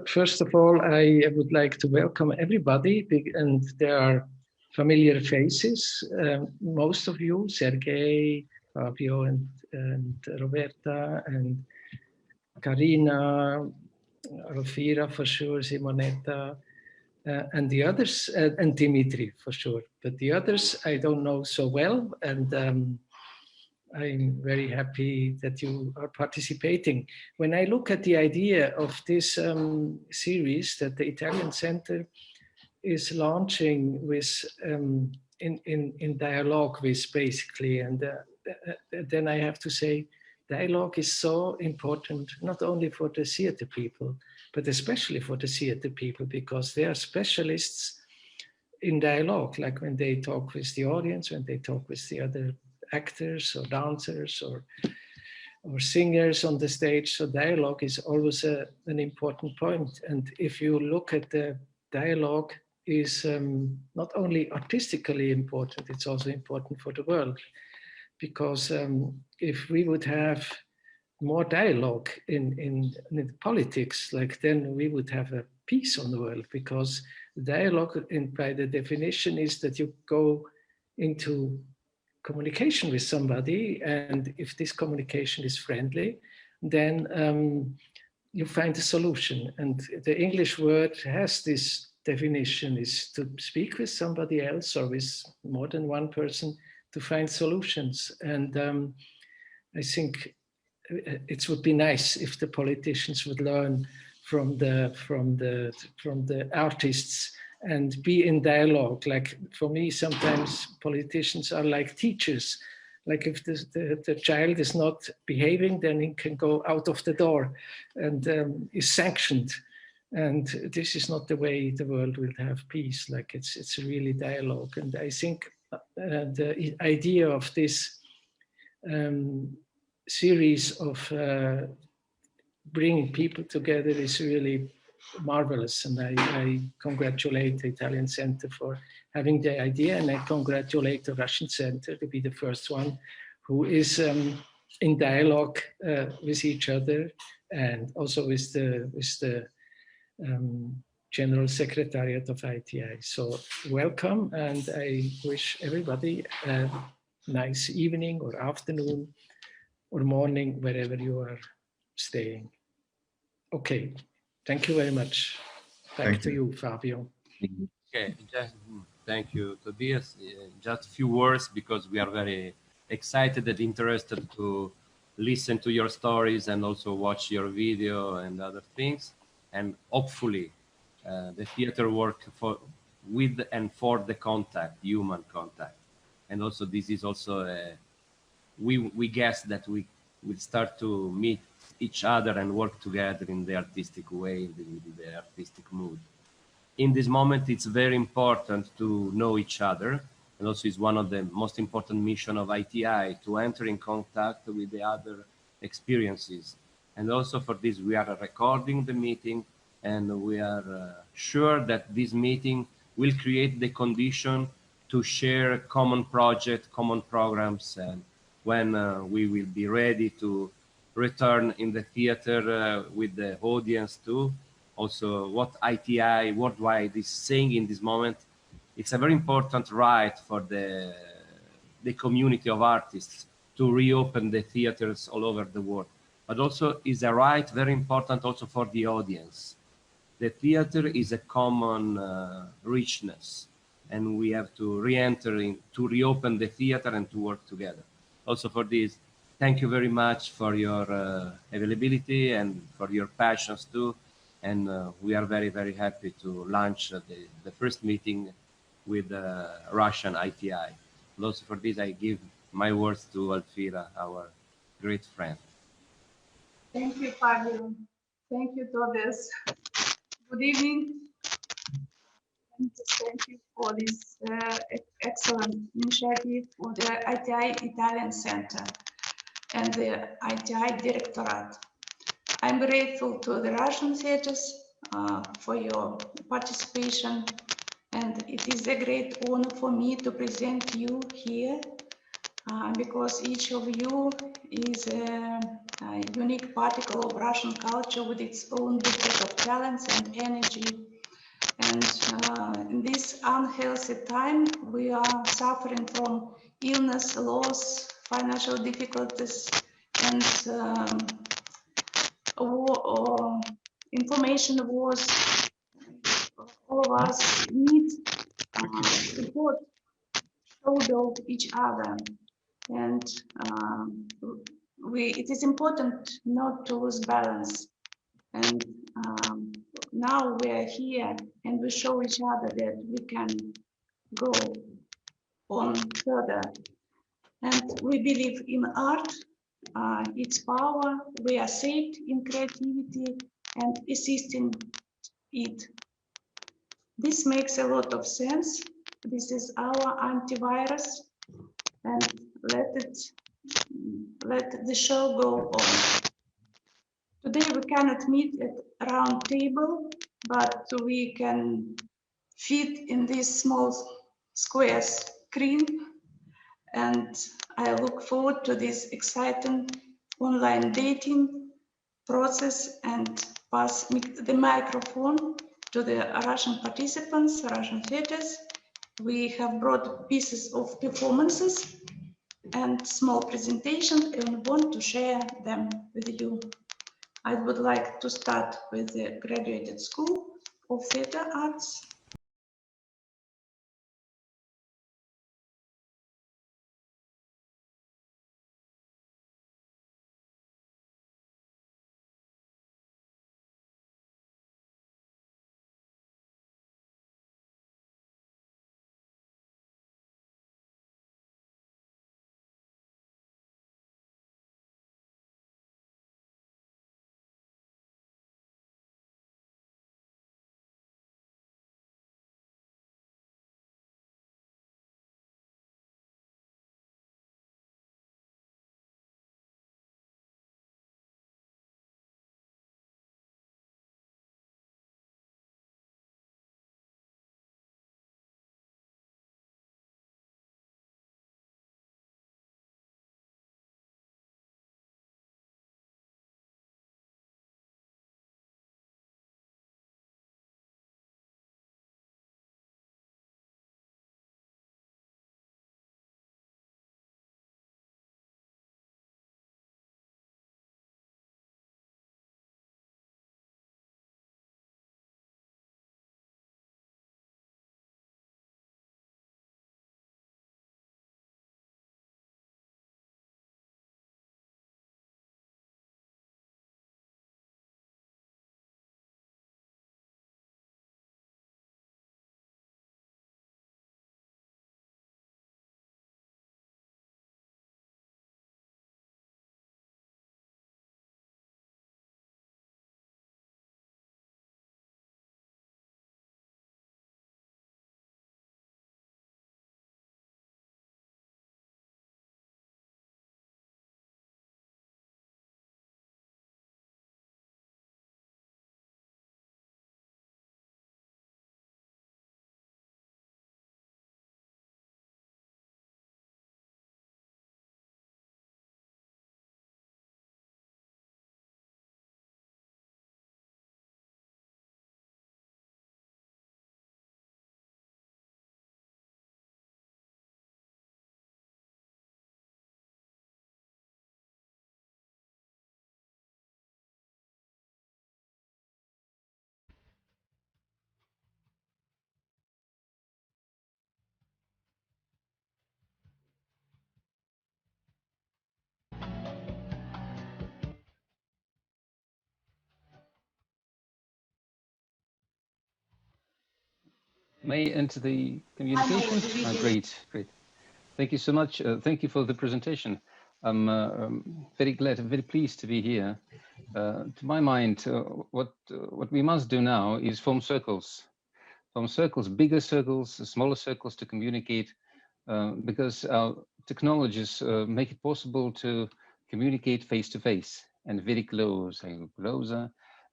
first of all, I would like to welcome everybody, and there are familiar faces. Most of you, Sergei, Fabio, and Roberta, and Karina, Alfira for sure, Simonetta, and the others, and Dmitry for sure. But the others I don't know so well, and I'm very happy that you are participating. When I look at the idea of this series that the Italian Center is launching with in dialogue with, basically, and then I have to say, dialogue is so important, not only for the theater people, but especially for the theater people, because they are specialists in dialogue, like when they talk with the audience, when they talk with the other actors or dancers or singers on the stage. So dialogue is always an important point. And if you look at the dialogue, is not only artistically important, it's also important for the world. Because if we would have more dialogue in politics, like, then we would have a peace on the world, because dialogue, by the definition, is that you go into communication with somebody, and if this communication is friendly, then you find a solution. And the English word has this definition, is to speak with somebody else or with more than one person to find solutions. And I think it would be nice if the politicians would learn from the artists and be in dialogue. Like, for me, sometimes politicians are like teachers. Like, if the child is not behaving, then he can go out of the door and is sanctioned. And this is not the way the world will have peace. Like, it's really dialogue. And I think the idea of this series of bringing people together is really marvelous. And I congratulate the Italian Center for having the idea, and I congratulate the Russian Center to be the first one who is in dialogue with each other, and also with the General Secretariat of ITI. So welcome, and I wish everybody a nice evening or afternoon or morning, wherever you are staying. Okay, thank you very much. Back to you, Fabio. Okay, just thank you, Tobias. Just a few words, because we are very excited and interested to listen to your stories and also watch your video and other things. And hopefully the theater work with and for the contact, human contact. And also this is also, we guess that we will start to meet each other and work together in the artistic way, in the artistic mood. In this moment, it's very important to know each other. And also it's one of the most important missions of ITI, to enter in contact with the other experiences. And also for this, we are recording the meeting, and we are sure that this meeting will create the condition to share common projects, common programs, and when we will be ready to return in the theater with the audience too. Also, what ITI worldwide is saying in this moment, it's a very important right for the community of artists to reopen the theaters all over the world. But also is a right very important also for the audience. The theater is a common richness, and we have to re-enter to reopen the theater and to work together. Also for this, thank you very much for your availability and for your passions too. And we are very, very happy to launch the first meeting with Russian ITI. And also for this, I give my words to Alfira, our great friend. Thank you, Fabio. Thank you, Tobias. Good evening. And thank you for this excellent initiative for the ITI Italian Center and the ITI Directorate. I'm grateful to the Russian theaters for your participation, and it is a great honor for me to present you here because each of you is a unique particle of Russian culture with its own bouquet of talents and energy. And in this unhealthy time, we are suffering from illness, loss, financial difficulties, and information wars. All of us need support, shoulder of each other, and it is important not to lose balance. And now we are here, and we show each other that we can go on further. And we believe in art, its power. We are saved in creativity and assisting it. This makes a lot of sense. This is our antivirus, and let the show go on. Today we cannot meet at a round table, but we can fit in this small square screen, and I look forward to this exciting online dating process and pass the microphone to the Russian participants, Russian theaters. We have brought pieces of performances and small presentations and want to share them with you. I would like to start with the Graduate School of Theatre Arts. May enter the communication? Great. Thank you so much. Thank you for the presentation. I'm very glad, very pleased to be here. To my mind, what we must do now is form circles, bigger circles, smaller circles to communicate, because our technologies make it possible to communicate face to face and very close and closer.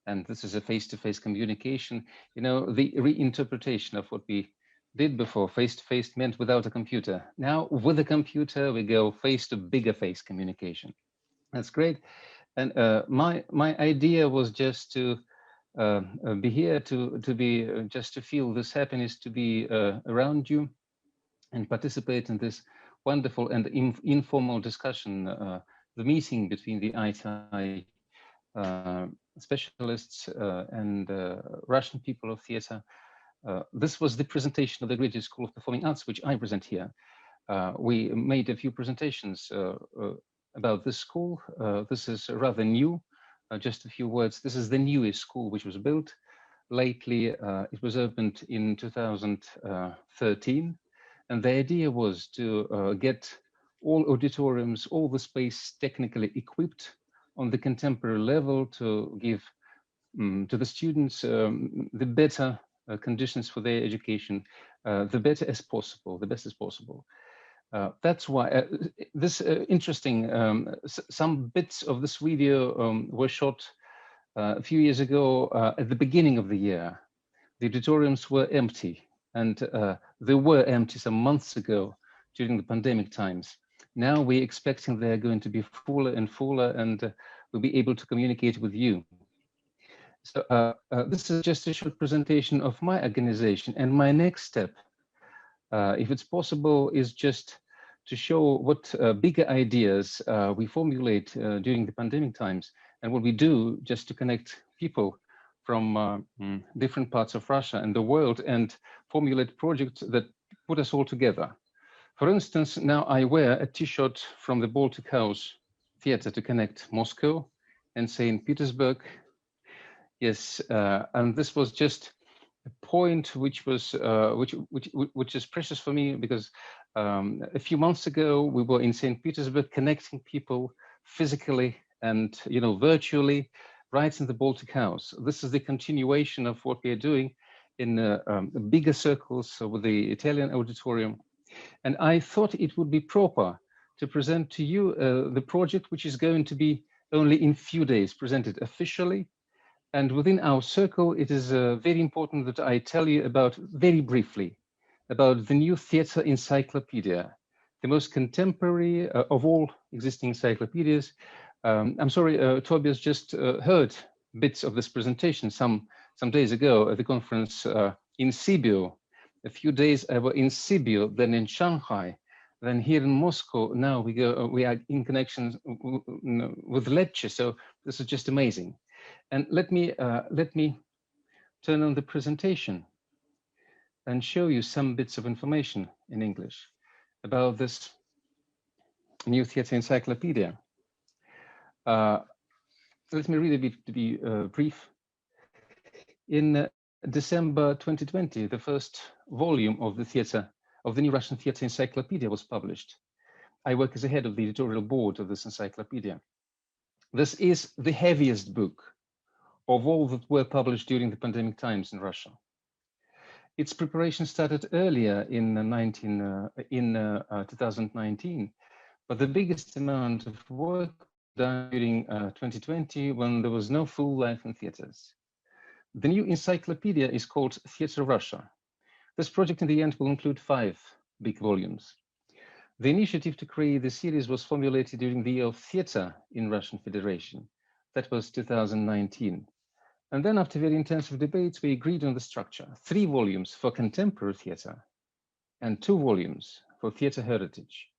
And this is a face-to-face communication. You know, the reinterpretation of what we did before, face-to-face meant without a computer. Now, with a computer, we go face to bigger face communication. That's great. And my idea was just to be here, just to feel this happiness, to be around you and participate in this wonderful and informal discussion, the meeting between the ITI specialists and Russian people of theater. This was the presentation of the Graduate School of Performing Arts, which I present here. We made a few presentations about this school. This is rather new. Just a few words. This is the newest school which was built. Lately, it was opened in 2013. And the idea was to get all auditoriums, all the space technically equipped on the contemporary level to give to the students the better conditions for their education, the better as possible, the best as possible. That's why this interesting, some bits of this video were shot a few years ago at the beginning of the year. The auditoriums were empty, and they were empty some months ago during the pandemic times. Now we're expecting they're going to be fuller and fuller, and we'll be able to communicate with you. So this is just a short presentation of my organization, and my next step, if it's possible, is just to show what bigger ideas we formulate during the pandemic times, and what we do just to connect people from different parts of Russia and the world, and formulate projects that put us all together. For instance, now I wear a T-shirt from the Baltic House Theater to connect Moscow and St. Petersburg. Yes, and this was just a point which was which is precious for me, because a few months ago we were in St. Petersburg connecting people physically and virtually, right in the Baltic House. This is the continuation of what we are doing in bigger circles with the Italian auditorium. And I thought it would be proper to present to you the project, which is going to be only in few days presented officially. And within our circle, it is very important that I tell you about, very briefly, about the new theater encyclopedia, the most contemporary of all existing encyclopedias. I'm sorry, Tobias just heard bits of this presentation some days ago at the conference in Sibiu. A few days I were in Sibiu, then in Shanghai, then here in Moscow. Now we are in connection with Lecce. So this is just amazing. And let me turn on the presentation and show you some bits of information in English about this new theater encyclopedia. Let me read a bit to be brief. In December 2020, the first volume of the new Russian theater encyclopedia was published. I work as a head of the editorial board of this encyclopedia. This is the heaviest book of all that were published during the pandemic times in Russia. Its preparation started earlier in 2019, but the biggest amount of work done during 2020, when there was no full life in theaters. The new encyclopedia is called Theatre Russia. This project in the end will include 5 big volumes. The initiative to create the series was formulated during the year of theatre in Russian Federation. That was 2019. And then after very intensive debates, we agreed on the structure: 3 volumes for contemporary theatre and 2 volumes for theatre heritage.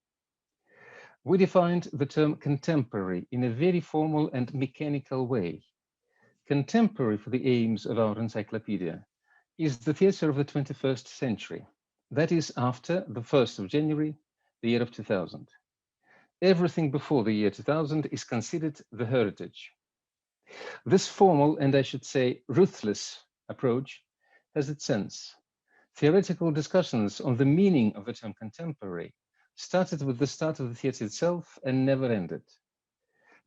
We defined the term contemporary in a very formal and mechanical way. Contemporary for the aims of our encyclopedia is the theatre of the 21st century. That is after the 1st of January, the year of 2000. Everything before the year 2000 is considered the heritage. This formal, and I should say ruthless, approach has its sense. Theoretical discussions on the meaning of the term contemporary started with the start of the theatre itself and never ended.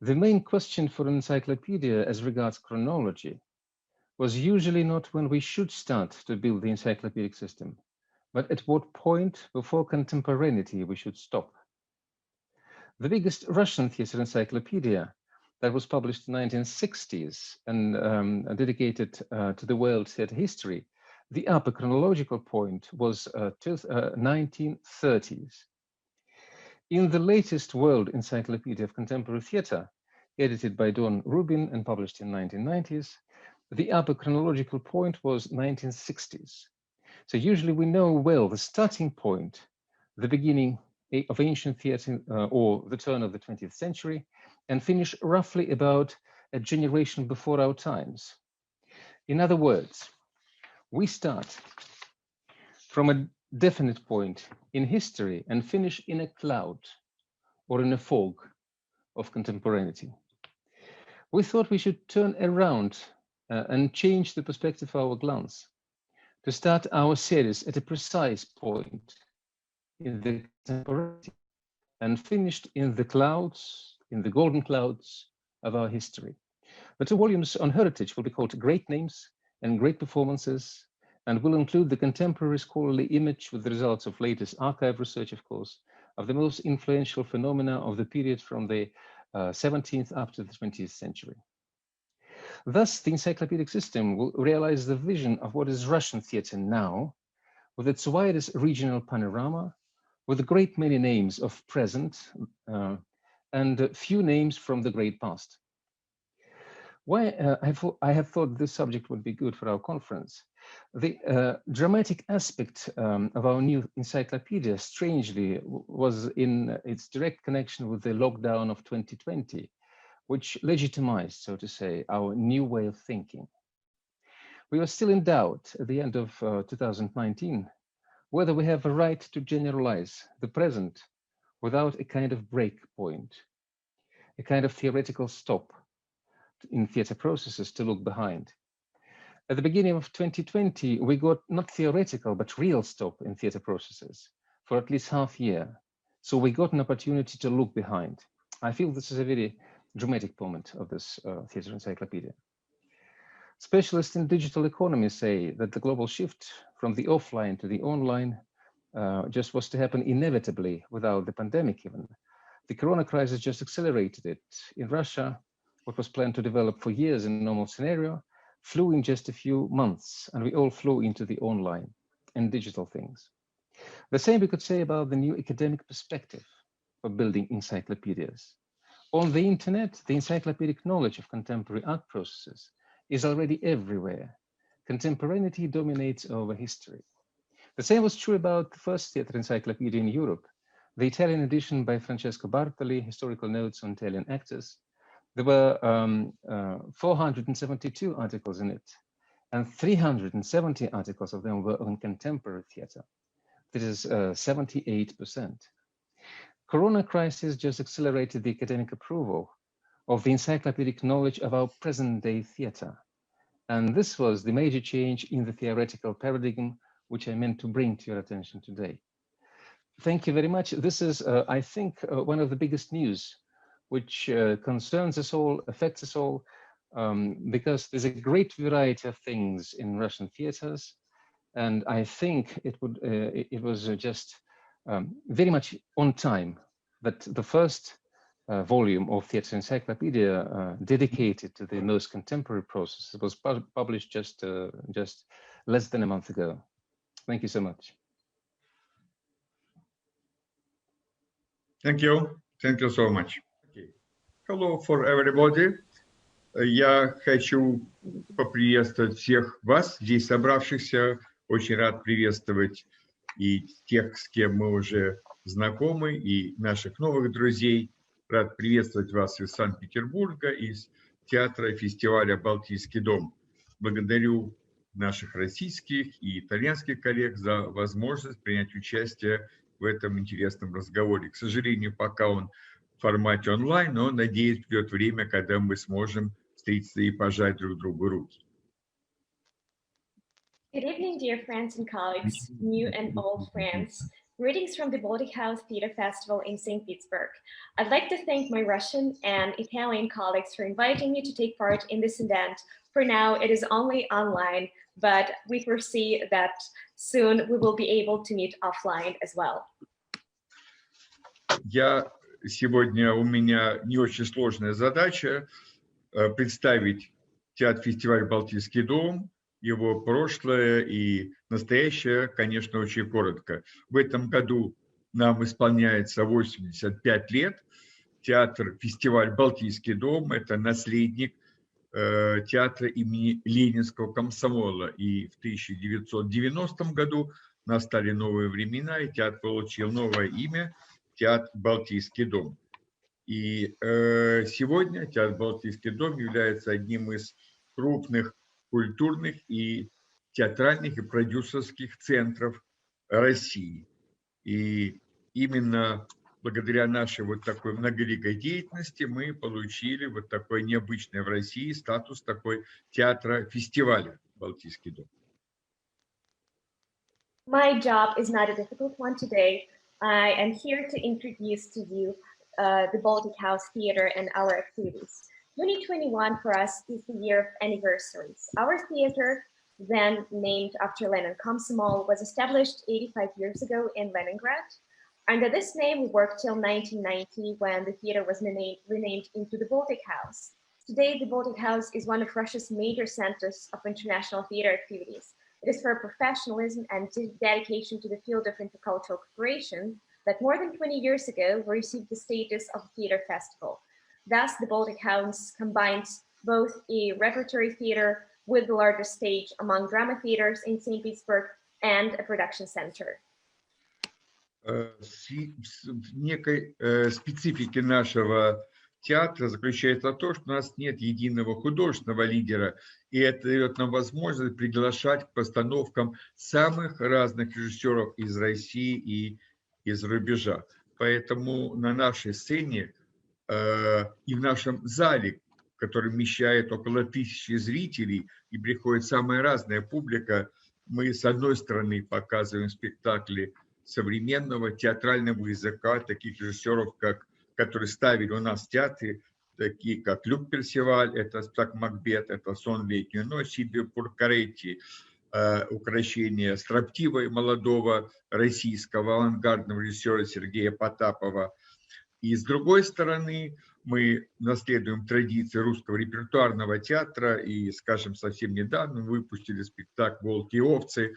The main question for an encyclopedia as regards chronology was usually not when we should start to build the encyclopedic system, but at what point before contemporaneity we should stop. The biggest Russian theatre encyclopedia that was published in the 1960s and dedicated to the world theatre history, the upper chronological point was 1930s. In the latest World Encyclopedia of Contemporary Theatre, edited by Don Rubin and published in 1990s. The upper chronological point was 1960s. So usually we know well the starting point, the beginning of ancient theatre or the turn of the 20th century, and finish roughly about a generation before our times. In other words, we start from a definite point in history and finish in a cloud or in a fog of contemporaneity. We thought we should turn around and change the perspective of our glance, to start our series at a precise point in the contemporaneity and finished in the clouds, in the golden clouds of our history. The 2 volumes on heritage will be called Great Names and Great Performances, and will include the contemporary scholarly image with the results of latest archive research, of course, of the most influential phenomena of the period from the 17th up to the 20th century. Thus, the encyclopedic system will realize the vision of what is Russian theatre now, with its widest regional panorama, with a great many names of present and few names from the great past. Why I have thought this subject would be good for our conference. The dramatic aspect of our new encyclopedia, strangely, was in its direct connection with the lockdown of 2020, which legitimized, so to say, our new way of thinking. We were still in doubt at the end of 2019 whether we have a right to generalize the present without a kind of break point, a kind of theoretical stop in theatre processes to look behind. At the beginning of 2020, we got not theoretical, but real stop in theatre processes for at least half a year. So we got an opportunity to look behind. I feel this is a very dramatic moment of this theatre encyclopedia. Specialists in digital economy say that the global shift from the offline to the online just was to happen inevitably without the pandemic even. The corona crisis just accelerated it. In Russia, what was planned to develop for years in a normal scenario flew in just a few months, and we all flew into the online and digital things. The same we could say about the new academic perspective of building encyclopedias. On the internet, the encyclopedic knowledge of contemporary art processes is already everywhere. Contemporaneity dominates over history. The same was true about the first theatre encyclopedia in Europe, the Italian edition by Francesco Bartoli, Historical Notes on Italian Actors. There were 472 articles in it, and 370 articles of them were on contemporary theatre. That is 78%. Corona crisis just accelerated the academic approval of the encyclopedic knowledge of our present-day theatre. And this was the major change in the theoretical paradigm which I meant to bring to your attention today. Thank you very much. This is, I think, one of the biggest news which concerns us all, affects us all, because there's a great variety of things in Russian theatres. And I think it was just very much on time that the first volume of Theatre Encyclopedia dedicated to the most contemporary process was published just less than a month ago. Thank you so much. Thank you. Thank you so much. Okay. Hello for everybody. Я хочу поприветствовать всех вас, здесь собравшихся. Очень рад приветствовать и тех, с кем мы уже знакомы, и наших новых друзей. Рад приветствовать вас из Санкт-Петербурга, из театра и фестиваля «Балтийский дом». Благодарю наших российских и итальянских коллег за возможность принять участие в этом интересном разговоре. К сожалению, пока он в формате онлайн, но, надеюсь, придет время, когда мы сможем встретиться и пожать друг другу руки. Good evening, dear friends and colleagues, new and old friends. Greetings from the Baltic House Theatre Festival in St. Petersburg. I'd like to thank my Russian and Italian colleagues for inviting me to take part in this event. For now, it is only online, but we foresee that soon we will be able to meet offline as well. Сегодня у меня не очень сложная задача представить театр-фестиваль «Балтийский дом», его прошлое и настоящее, конечно, очень коротко. В этом году нам исполняется 85 лет. театр-фестиваль «Балтийский дом». Это наследник театра имени Ленинского комсомола. И в 1990 году настали новые времена, и театр получил новое имя – театр «Балтийский дом». И сегодня театр «Балтийский дом» является одним из крупных культурных и театральных и продюсерских центров России. И именно благодаря нашей вот такой многоликой деятельности мы получили вот такой необычный в России статус такой театра-фестиваля «Балтийский дом». My job is not a difficult one today. I am here to introduce to you the Baltic House Theatre and our activities. 2021 for us is the year of anniversaries. Our theater, then named after Lenin Komsomol, was established 85 years ago in Leningrad. Under this name, we worked till 1990 when the theater was renamed into the Baltic House. Today, the Baltic House is one of Russia's major centers of international theater activities. It is for professionalism and dedication to the field of intercultural cooperation that more than 20 years ago we received the status of a theater festival. Thus, the Baltic House combines both a repertory theater with the largest stage among drama theaters in St. Petersburg and a production center. Некой специфики нашего театра заключается в том, что у нас нет единого художественного лидера, и это дает нам возможность приглашать к постановкам самых разных режиссеров из России и из рубежа. Поэтому на нашей сцене и в нашем зале, который вмещает около 1000 зрителей, и приходит самая разная публика, мы с одной стороны показываем спектакли современного театрального языка, таких режиссеров, которые ставили у нас в театре, такие как Люк Персиваль, это спектакль «Макбет», это «Сон летнюю ночь», Сильвио Пуркаретти, украшение строптивого молодого российского авангардного режиссера Сергея Потапова. И с другой стороны, мы наследуем традиции русского репертуарного театра, и, скажем, совсем недавно выпустили спектакль «Волки и овцы»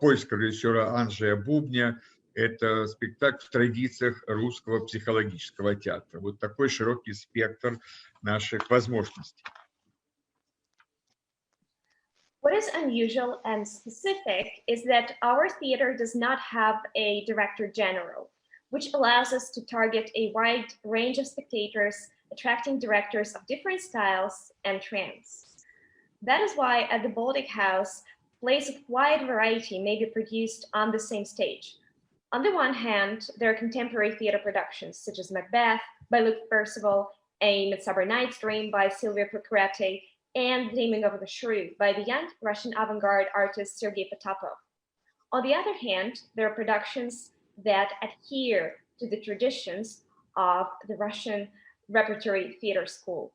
польского режиссера Анджея Бубня. Это спектакль в традициях русского психологического театра. Вот такой широкий спектр наших возможностей. What is unusual and specific is that our theater does not have a director general, which allows us to target a wide range of spectators, attracting directors of different styles and trends. That is why at the Baltic House, plays of wide variety may be produced on the same stage. On the one hand, there are contemporary theater productions such as Macbeth by Luke Percival, A Midsummer Night's Dream by Sylvia Procurati, and The Taming of the Shrew by the young Russian avant-garde artist Sergei Potapov. On the other hand, there are productions that adhere to the traditions of the Russian repertory theater school.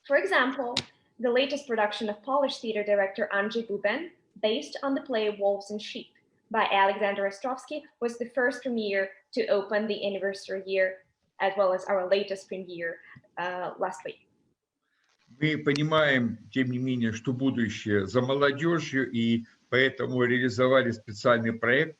For example, the latest production of Polish theater director Andrzej Buben, based on the play Wolves and Sheep by Alexander Ostrovsky, was the first premiere to open the anniversary year, as well as our latest premiere last week. Мы понимаем, тем не менее, что будущее за молодежью, и поэтому реализовали специальный проект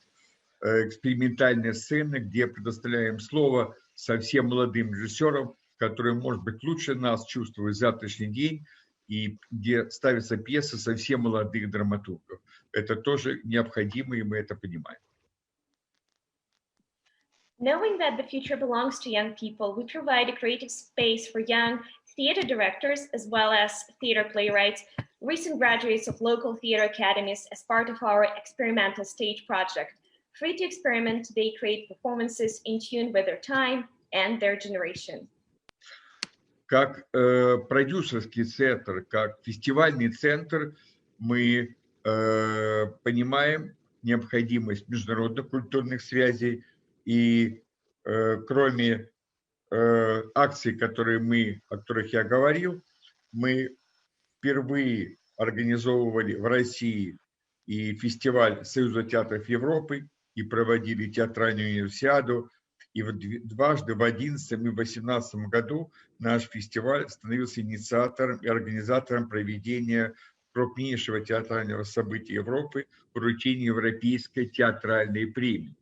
«Экспериментальная сцена», где предоставляем слово совсем молодым режиссерам, которые, может быть, лучше нас чувствуют завтрашний день, и где ставятся пьесы совсем молодых драматургов. Это тоже необходимо, и мы это понимаем. Knowing that the future belongs to young people, we provide a creative space for young theater directors as well as theater playwrights, recent graduates of local theater academies as part of our experimental stage project. Free to experiment, they create performances in tune with their time and their generation. Как продюсерский центр, как фестивальный центр, мы понимаем необходимость международных культурных связей, и кроме акций, о которых я говорил, мы впервые организовывали в России и фестиваль Союза театров Европы, и проводили театральную универсиаду, и дважды в 2011 и 2018 году наш фестиваль становился инициатором и организатором проведения крупнейшего театрального события Европы, вручения Европейской театральной премии.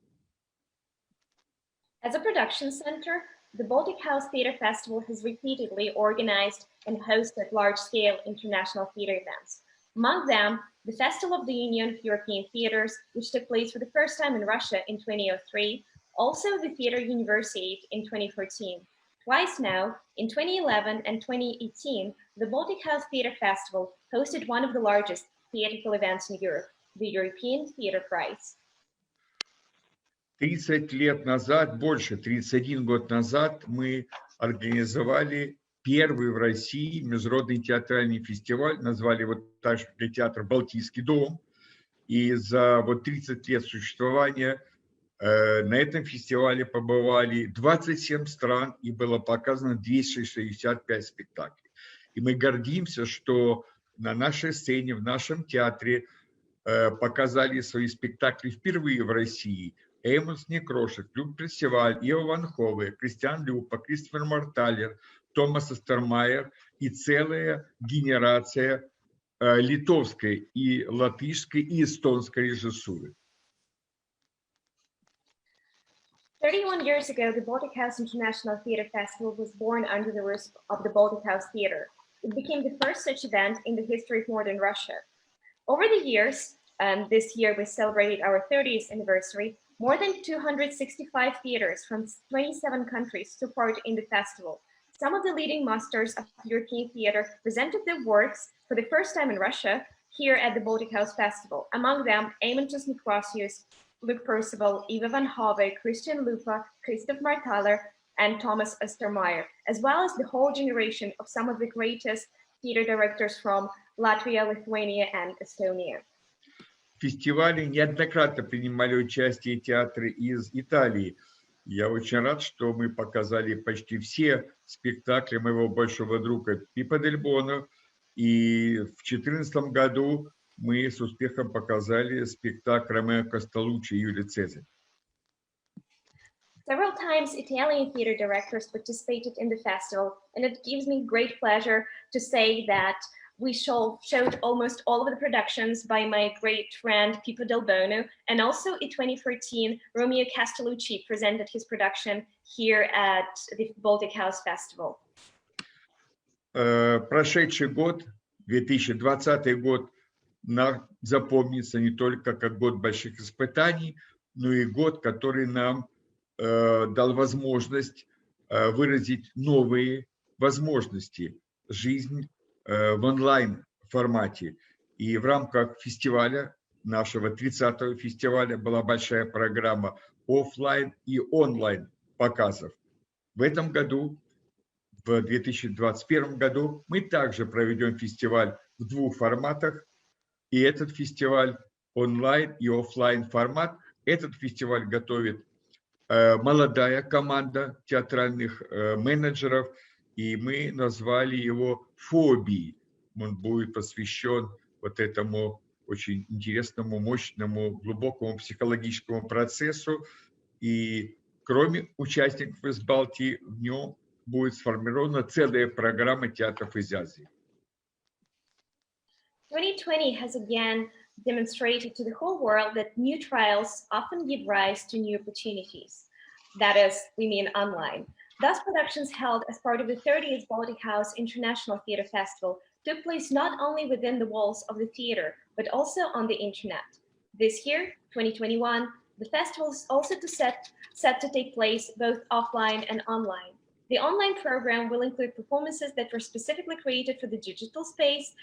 As a production center, the Baltic House Theatre Festival has repeatedly organized and hosted large-scale international theatre events. Among them, the Festival of the Union of European Theatres, which took place for the first time in Russia in 2003, also the Theatre University in 2014. Twice now, in 2011 and 2018, the Baltic House Theatre Festival hosted one of the largest theatrical events in Europe, the European Theatre Prize. 30 лет назад, больше, 31 год назад, мы организовали первый в России международный театральный фестиваль, назвали его также театр «Балтийский дом». И за вот 30 лет существования на этом фестивале побывали 27 стран и было показано 265 спектаклей. И мы гордимся, что на нашей сцене, в нашем театре показали свои спектакли впервые в России. Эймонс Некрошек, Люк Пресеваль, Ева Ван Хове, Кристиан Люпа, Кристофер Морталер, Томас Астермайер и целая генерация литовской и латышской и эстонской режиссуры. 31 years ago, the Baltic House International Theatre Festival was born under the roof of the Baltic House Theatre. It became the first such event in the history of modern Russia. Over the years, this year we celebrated our 30th anniversary, more than 265 theatres from 27 countries took part in the festival. Some of the leading masters of European theatre presented their works for the first time in Russia here at the Baltic House Festival. Among them, Eimantas Nekrosius, Luke Percival, Eva Van Hove, Christian Lupa, Christoph Marthaler, and Thomas Astormeyer, as well as the whole generation of some of the greatest theatre directors from Latvia, Lithuania, and Estonia. В фестивале неоднократно принимали участие театры из Италии. Я очень рад, что мы показали почти все спектакли моего большого друга Пипа Дель Боно. И в 2014 году мы с успехом показали спектакль Ромео Костелуччи и Юлий Цезарь. Several times Italian theatre directors participated in the festival, and it gives me great pleasure to say that we showed almost all of the productions by my great friend Pippo Del Bono, and also in 2014, Romeo Castellucci presented his production here at the Baltic House Festival. Прошедший год, 2020 год, нам запомнится не только как год больших испытаний, но и год, который нам дал возможность выразить новые возможности, жизнь в онлайн-формате. И в рамках фестиваля, нашего 30-го фестиваля, была большая программа офлайн и онлайн показов. В этом году, в 2021 году, мы также проведем фестиваль в двух форматах. И этот фестиваль онлайн и офлайн формат. Этот фестиваль готовит молодая команда театральных менеджеров, и мы назвали его «Фобии». Он будет посвящен вот этому очень интересному, мощному, глубокому психологическому процессу. И кроме участников из Балтии, в нем будет сформирована целая программа театров из Азии. 2020 has again demonstrated to the whole world that new trials often give rise to new opportunities. That is, we mean online. Thus, productions held as part of the 30th Baltic House International Theatre Festival took place not only within the walls of the theatre, but also on the internet. This year, 2021, the festival is also set to take place both offline and online. The online program will include performances that were specifically created for the digital space,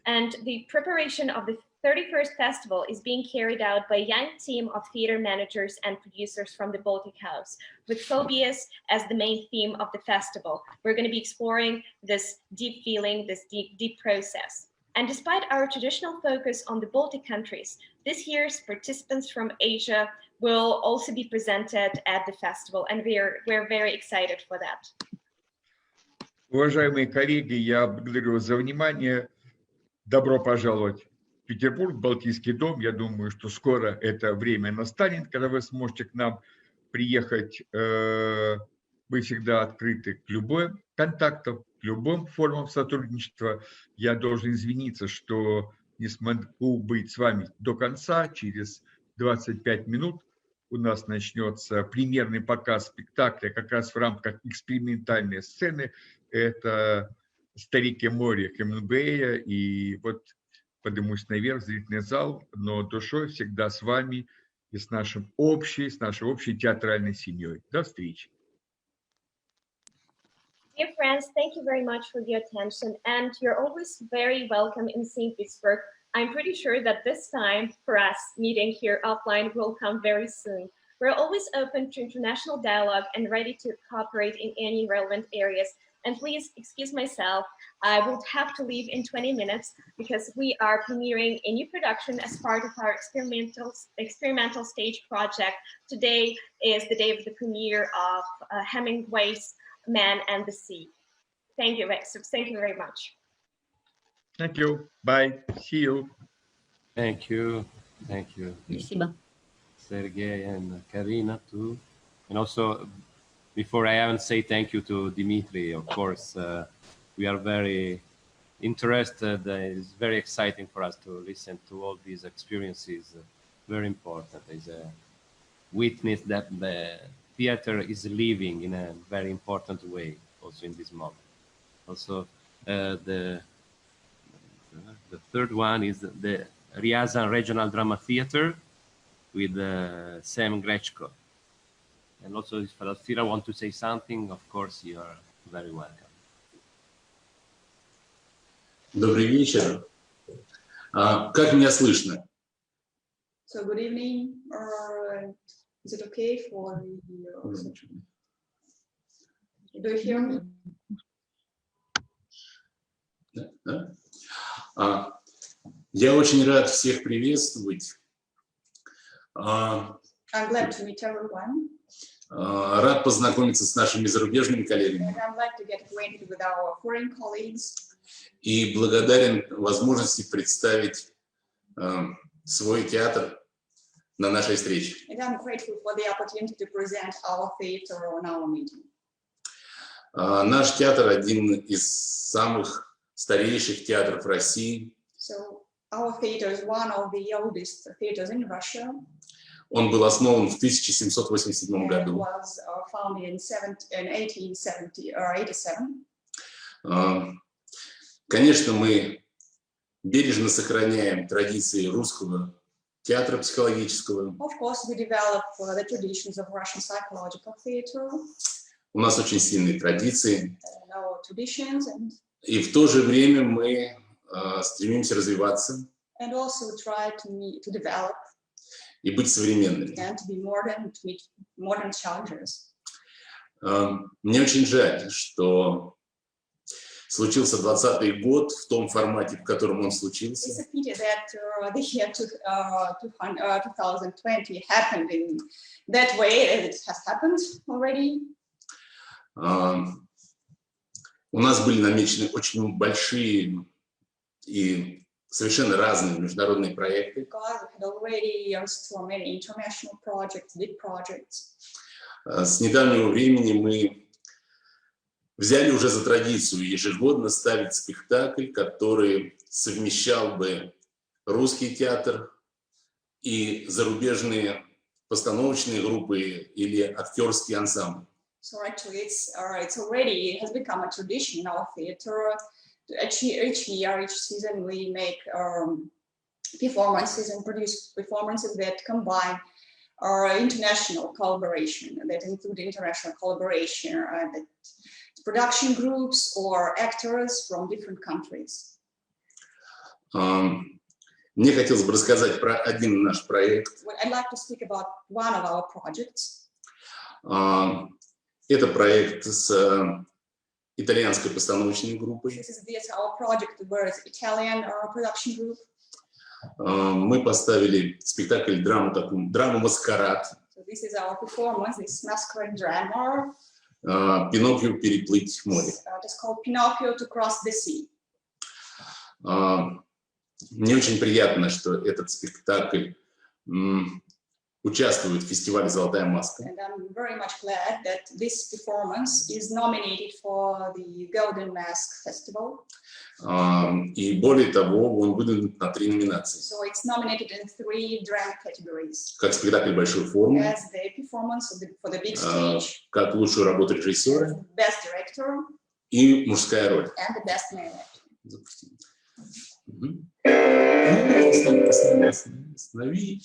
and the preparation of the 31st festival is being carried out by a young team of theater managers and producers from the Baltic House, with phobias as the main theme of the festival. We're going to be exploring this deep feeling, this deep process. And despite our traditional focus on the Baltic countries, this year's participants from Asia will also be presented at the festival, and we're very excited for that. Уважаемые коллеги, я благодарю вас за внимание. Добро пожаловать в Петербург, Балтийский дом. Я думаю, что скоро это время настанет, когда вы сможете к нам приехать. Вы всегда открыты к любым контактам, к любым формам сотрудничества. Я должен извиниться, что не смогу быть с вами до конца. Через 25 минут у нас начнется премьерный показ спектакля как раз в рамках экспериментальной сцены. Это «Старик и море» Хемингуэя. И вот поднимусь наверх в зрительный зал, но душой всегда с вами и с нашей общей театральной семьей. До встречи. Dear friends, thank you very much for your attention, and you're always very welcome in St. Petersburg. I'm pretty sure that this time for us meeting here offline will come very soon. We're always open to international dialogue and ready to cooperate in any relevant areas. And please excuse myself, I will have to leave in 20 minutes because we are premiering a new production as part of our experimental stage project. Today is the day of the premiere of Hemingway's Man and the Sea. Thank you very much. Thank you. Bye. See you. Thank you. Thank you. Спасибо. Sergey and Karina too. And also, before I haven't say thank you to Dmitry, of course, we are very interested. It's very exciting for us to listen to all these experiences. Very important. It's a witness that the theater is living in a very important way, also in this moment. Also, the third one is the Ryazan Regional Drama Theater with Sam Grechko. And also, if Alfira want to say something, of course, you are very welcome. Добрый вечер. Как меня слышно? So good evening. Is it okay for you? Do you hear me? Да? Я очень рад всех приветствовать. I'm glad to meet everyone. Рад познакомиться с нашими зарубежными коллегами. I'm glad to get acquainted with our foreign colleagues. И благодарен возможности представить свой театр на нашей встрече. And I'm grateful for the opportunity to present our theater on our meeting. Наш театр один из самых старейших театров России. So our theater is one of the oldest theaters in Russia. Он был основан в 1787 году. Was founded in 1887. Конечно, мы бережно сохраняем традиции русского театра психологического. Of course, we develop the traditions of Russian psychological theater. У нас очень сильные традиции. Our traditions и в то же время мы стремимся развиваться. And also try to develop. И быть современными. And to be modern, to meet modern challenges. Мне очень жаль, что случился 20-й год в том формате, в котором он случился. It's a pity that the year 2020 happened in that way, as it has happened already. У нас были намечены очень большие и совершенно разные международные проекты. Because we had already so many international projects, big projects. С недавнего времени мы взяли уже за традицию ежегодно ставить спектакль, который совмещал бы русский театр и зарубежные постановочные группы или актерские ансамбли. So actually, it has become a tradition in our theater. Each year, each season, we make performances and produce performances that combine international collaboration, that include international collaboration, that production groups or actors from different countries. Мне хотелось бы рассказать про один наш проект. I'd like to speak about one of our projects. Это проект с итальянской постановочной группой. This is our project with Italian production group. Мы поставили спектакль, драму «Маскарад». So this is our performance, this masquerade drama. «Пиноккио. Переплыть море». It's called Pinocchio to Cross the Sea. Мне очень приятно, что этот спектакль участвует в фестивале «Золотая маска». And I'm very much glad that this performance is nominated for the Golden Mask Festival. И более того, он выдвинут на 3 номинации. So it's nominated in 3 drama categories. Как спектакль большой формы, As the performance for the big stage, как лучшую работу режиссера as the best director, и мужская роль. and the best male actor. Останови.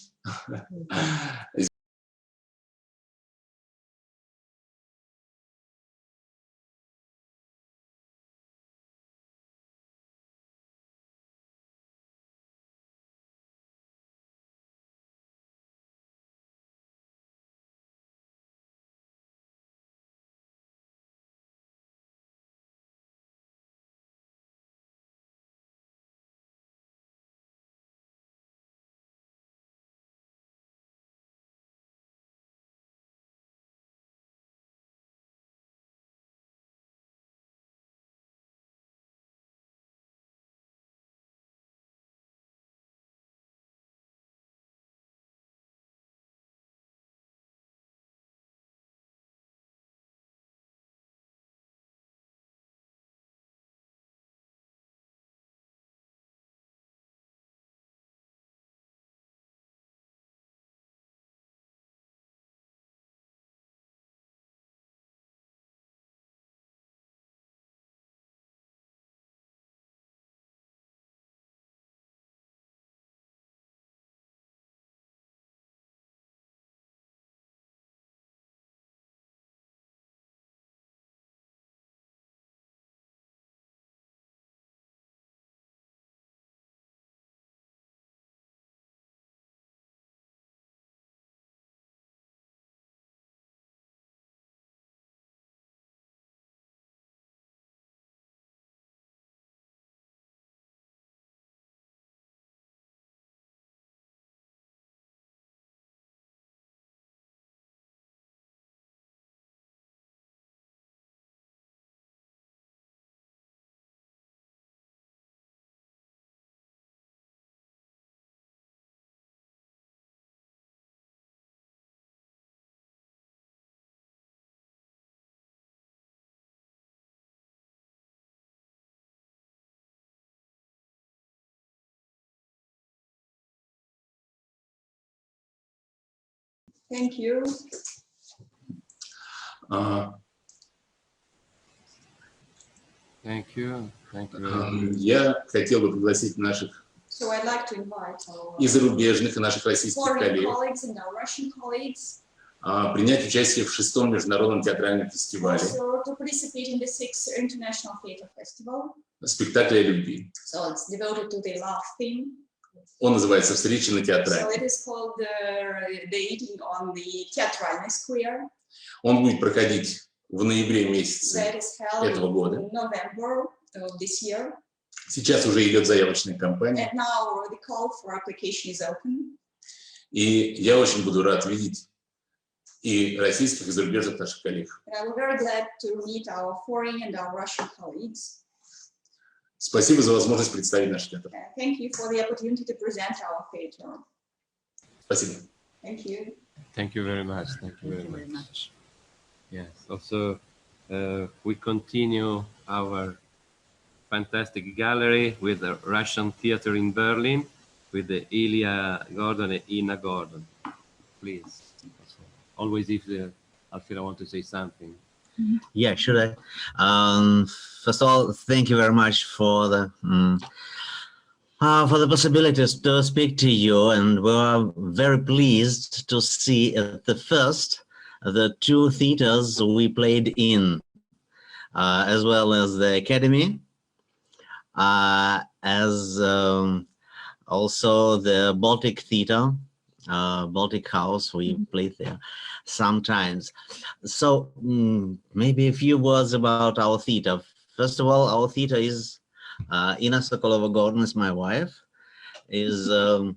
Thank you. Thank you. Thank you. Я хотел бы пригласить наших So I'd like to invite our и зарубежных, и наших российских foreign коллег colleagues and our Russian colleagues принять участие в 6-м международном театральном фестивале also to participate in the 6th International Theatre Festival. спектакля о любви. So it's devoted to the love theme. Он называется «Встреча на So театральной». it is called the eating on the Theatralny Square. Он будет проходить в ноябре месяце That is held этого года. in November of this year. Сейчас уже идет заявочная кампания. And now the call for application is open. И я очень буду рад видеть и российских, и зарубежных наших коллег. And I'm very glad to meet our foreign and our Russian colleagues. Спасибо за возможность представить наш театр. Thank you for the opportunity to present our theatre. Спасибо. Thank you. Thank you very much. Thank you very much. Yes. Also, we continue our fantastic gallery with the Russian theater in Berlin with the Ilya Gordon and Ina Gordon. Please. Always, if Alfira want to say something. Yeah, should I? First of all, thank you very much for the possibilities to speak to you, and we are very pleased to see at the first the 2 theaters we played in, as well as the Academy, as also the Baltic Theater, Baltic House. We played there sometimes. So maybe a few words about our theater. First of all, our theater is Ina Sokolova-Gordon is my wife, is the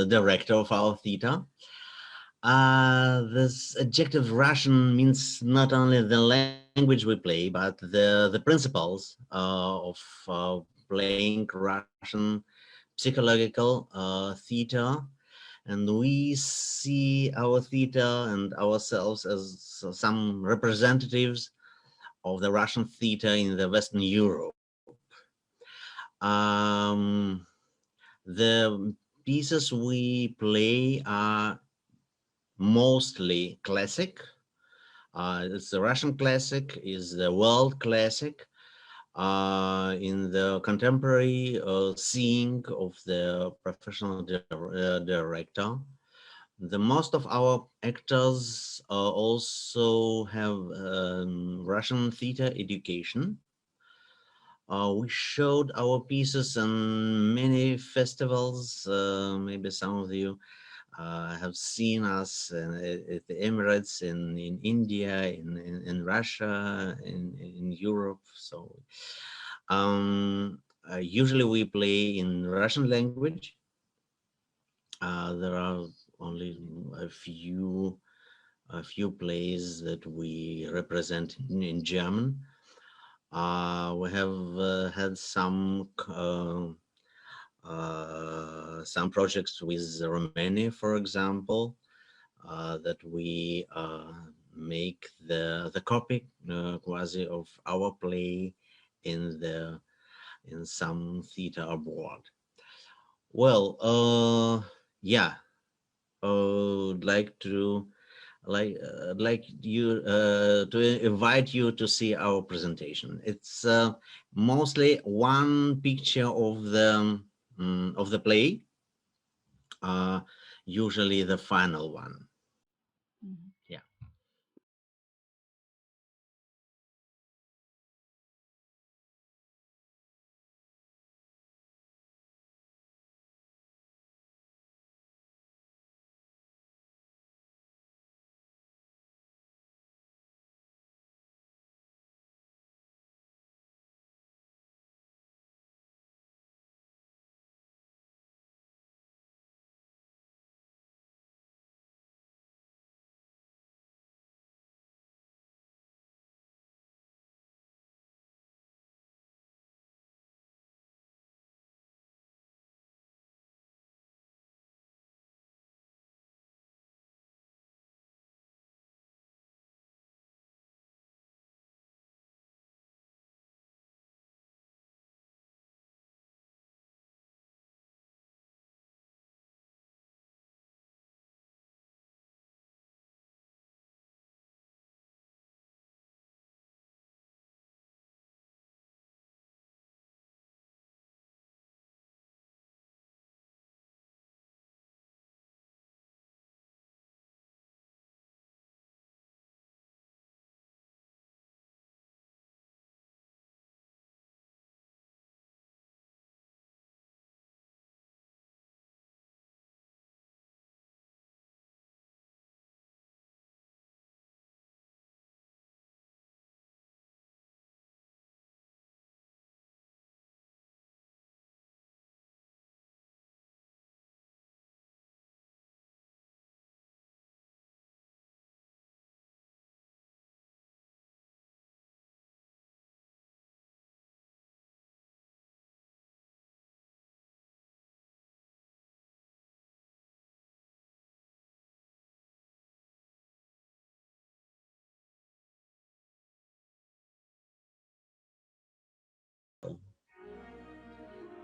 director of our theater. This adjective Russian means not only the language we play, but the principles of playing Russian psychological theater, and we see our theater and ourselves as some representatives of the Russian theater in the Western Europe. The pieces we play are mostly classic. It's the Russian classic, is the world classic in the contemporary seeing of the professional director. The most of our actors also have Russian theater education. We showed our pieces in many festivals. Maybe some of you have seen us at the Emirates, in India, in Russia, in Europe. So usually we play in Russian language. There are only a few plays that we represent in German. We have had some projects with Romania, for example, that we make the copy quasi of our play in some theater abroad. Well, yeah, I'd like to invite you to see our presentation. It's mostly one picture of the play, usually the final one. Mm-hmm. Yeah.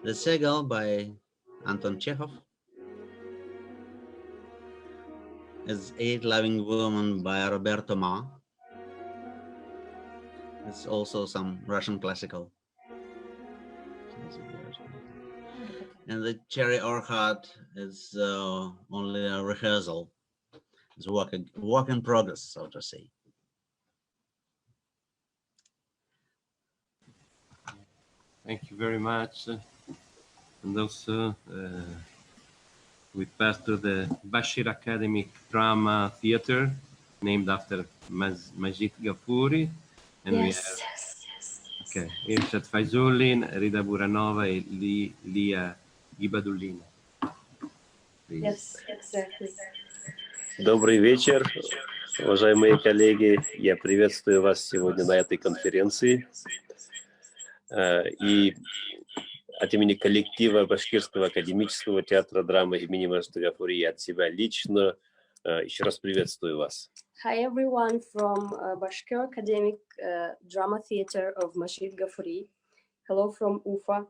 The Seagull by Anton Chekhov. It's Eight Loving Women by Roberto Ma. It's also some Russian classical. And the Cherry Orchard is only a rehearsal. It's work in progress, so to say. Thank you very much. And also, we passed to the Bashir Academic Drama Theater, named after Majid Ghafouri. And we have okay, Irshad Faizullin, Rida Buranova, and Lia Gibadullina. Yes, exactly. Добрый вечер, уважаемые коллеги. Я приветствую вас сегодня на этой конференции. И от имени коллектива Башкирского академического театра драмы имени Машида Гафури и от себя лично еще раз приветствую вас. Hi everyone from Bashkir Academic Drama Theater of Mashid Ghafuri. Hello from Ufa.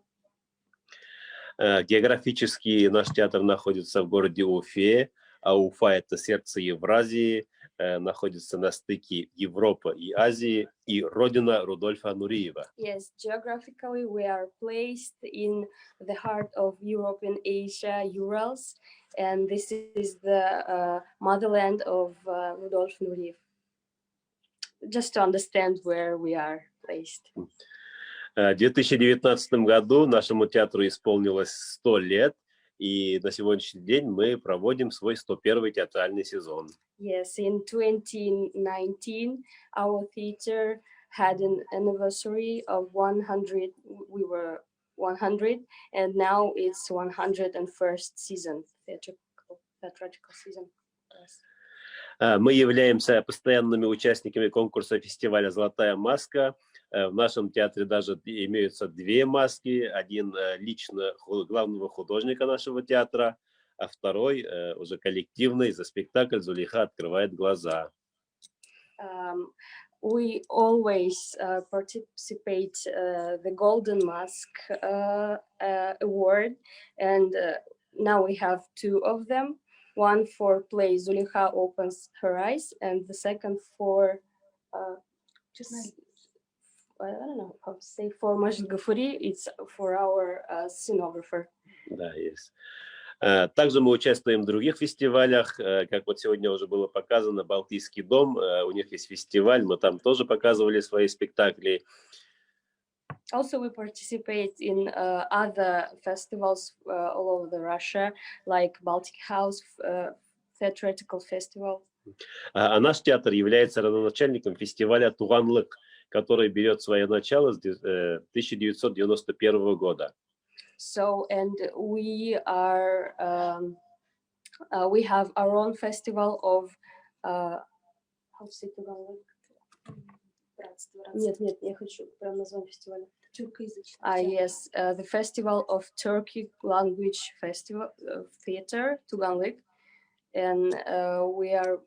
Географически наш театр находится в городе Уфе, а Уфа — это сердце Евразии, находится на стыке Европы и Азии и родина Рудольфа Нуриева. Yes, geographically we are placed in the heart of European Asia, Urals, and this is the motherland of Rudolf Nureyev. Just to understand where we are placed. В 2019 году нашему театру исполнилось 100 лет, и на сегодняшний день мы проводим свой 101-й театральный сезон. Yes, in 2019, our theater had an anniversary of 100. We were 100, and now it's 101st season, theatrical season. Yes. Мы являемся постоянными участниками конкурса фестиваля «Золотая маска». В нашем театре даже имеются 2 маски. Один лично главного художника нашего театра, а второй уже коллективный за спектакль «Зулейха открывает глаза». We always participate the Golden Mask award, and now we have 2 of them. One for play Zuleyha Opens Her Eyes, and the second for I don't know how to say, for Mashid Ghafuri. It's for our scenographer. Да, есть. Также мы участвуем в других фестивалях, как вот сегодня уже было показано, Балтийский дом, у них есть фестиваль, мы там тоже показывали свои спектакли. Also, we participate in other festivals all over the Russia, like Baltic House Theatrical Festival. А наш театр является родоначальником фестиваля «Туганлык», который берет свое начало с 1991 года. So, and we are, we have our own festival of, how to say Туганлык? Нет, я хочу прям название фестиваля. Yes, the Festival of Turkic Language Festival Theater, Tuganlik, and we are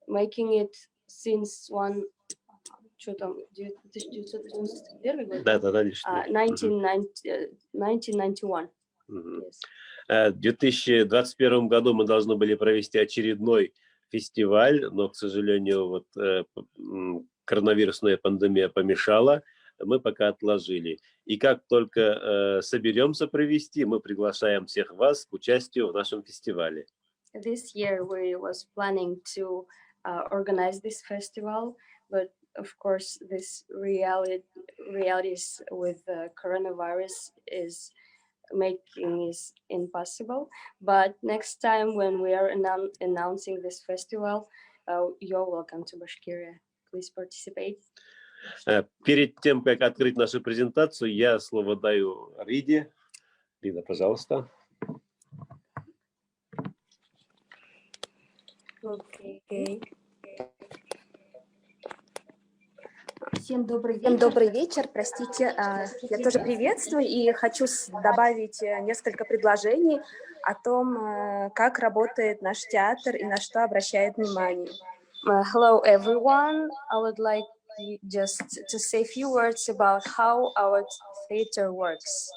making it since 1991. Yes. В 2021 году мы должны были провести очередной фестиваль, но, к сожалению, вот коронавирусная пандемия помешала. Мы пока отложили. И как только соберемся провести, мы приглашаем всех вас к участию в нашем фестивале. This year we was planning to organize this festival, but of course this realities with the coronavirus is making is impossible. But next time when we are announcing this festival, you're welcome to Bashkiria. Please participate. Перед тем, как открыть нашу презентацию, я слово даю Риде. Рида, пожалуйста. Okay. Всем добрый вечер. Простите, я тоже приветствую и хочу добавить несколько предложений о том, как работает наш театр и на что обращает внимание. Hello everyone. I would like just to say a few words about how our theater works.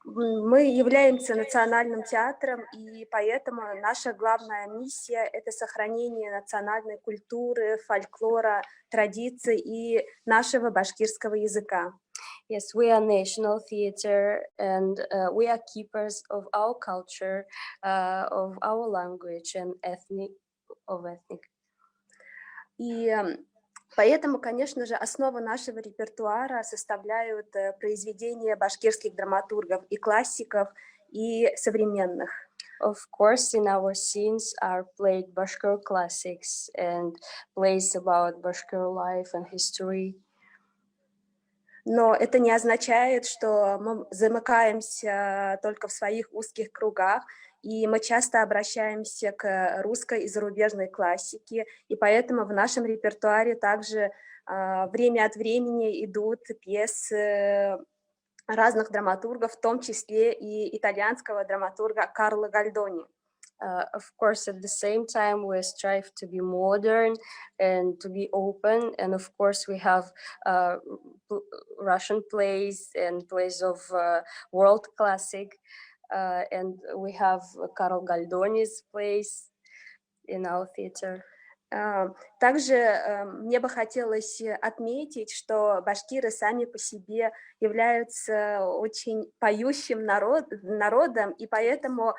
Мы являемся национальным театром, и поэтому наша главная миссия – это сохранение национальной культуры, фольклора, традиций и нашего башкирского языка. Yes, we are national theater, and we are keepers of our culture, of our language and ethnic. И поэтому, конечно же, основу нашего репертуара составляют произведения башкирских драматургов и классиков, и современных. Of course, in our scenes are played Bashkir classics and plays about Bashkir life and history. Но это не означает, что мы замыкаемся только в своих узких кругах и мы часто обращаемся к русской и зарубежной классике, и поэтому в нашем репертуаре также время от времени идут пьесы разных драматургов, в том числе и итальянского драматурга Карло Гальдони. Of course, at the same time, we strive to be modern and to be open. And of course, we have Russian plays and plays of world classic. And we have Karl Galdoni's plays in our theater. Также мне бы хотелось отметить, что башкиры сами по себе являются очень поющим народом, и поэтому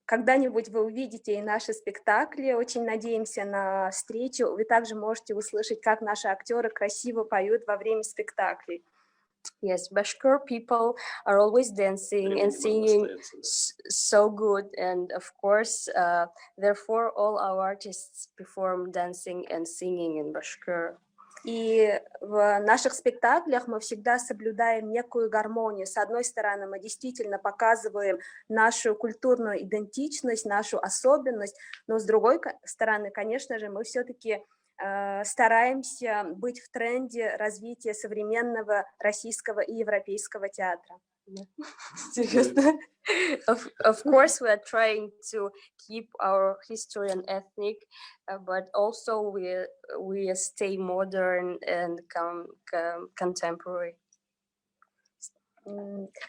когда-нибудь вы увидите и наши спектакли, очень надеемся на встречу. Вы также можете услышать, как наши актеры красиво поют во время спектаклей. Yes, Bashkir people are always dancing and singing so good, and of course, therefore, all our artists perform dancing and singing in Bashkir. И в наших спектаклях мы всегда соблюдаем некую гармонию. С одной стороны, мы действительно показываем нашу культурную идентичность, нашу особенность, но с другой стороны, конечно же, мы все-таки стараемся быть в тренде развития современного российского и европейского театра. Seriously? Of course, we are trying to keep our history and ethnic, but also we stay modern and contemporary.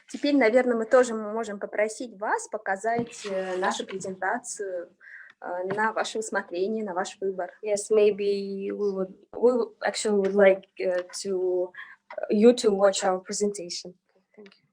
Теперь, наверное, мы тоже можем попросить вас показать нашу презентацию на ваше усмотрение, на ваш выбор. Yes, maybe we actually would like you to watch our presentation. Thank you.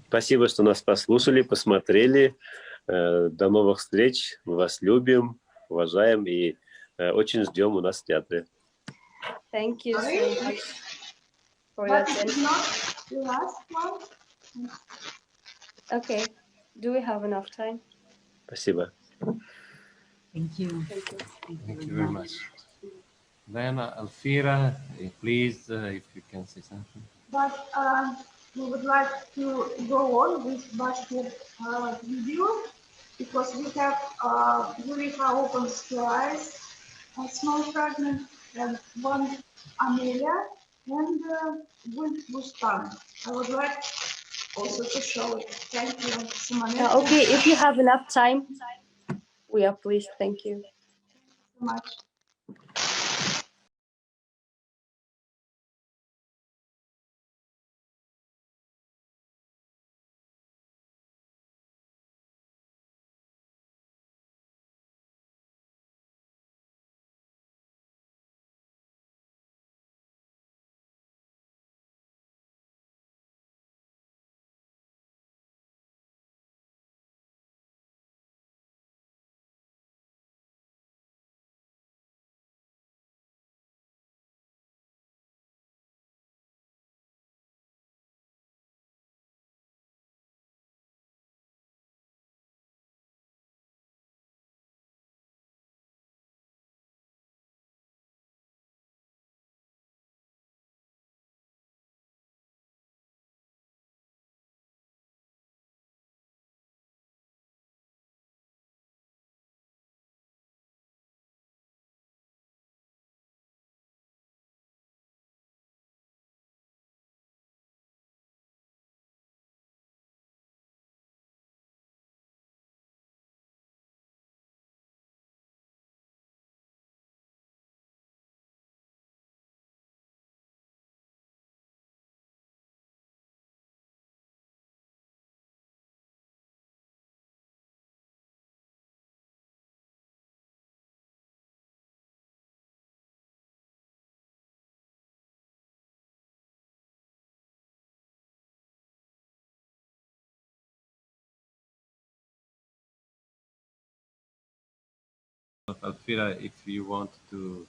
Спасибо, что нас послушали, посмотрели. До новых встреч. Мы вас любим, уважаем и очень ждем у нас в театре. Thank you so much for your attention. The last one. Okay. Do we have enough time? Спасибо. Thank you. Thank you very much. Then Alfira, please, if you can say something. But we would like to go on with Bashkir video because we have Yurika opens her eyes, a small fragment, and one Amelia and Bustan. I would like also to show it. Thank you so much. Okay, if you have enough time, we are pleased. Thank you. So much. Alfira, if you want to.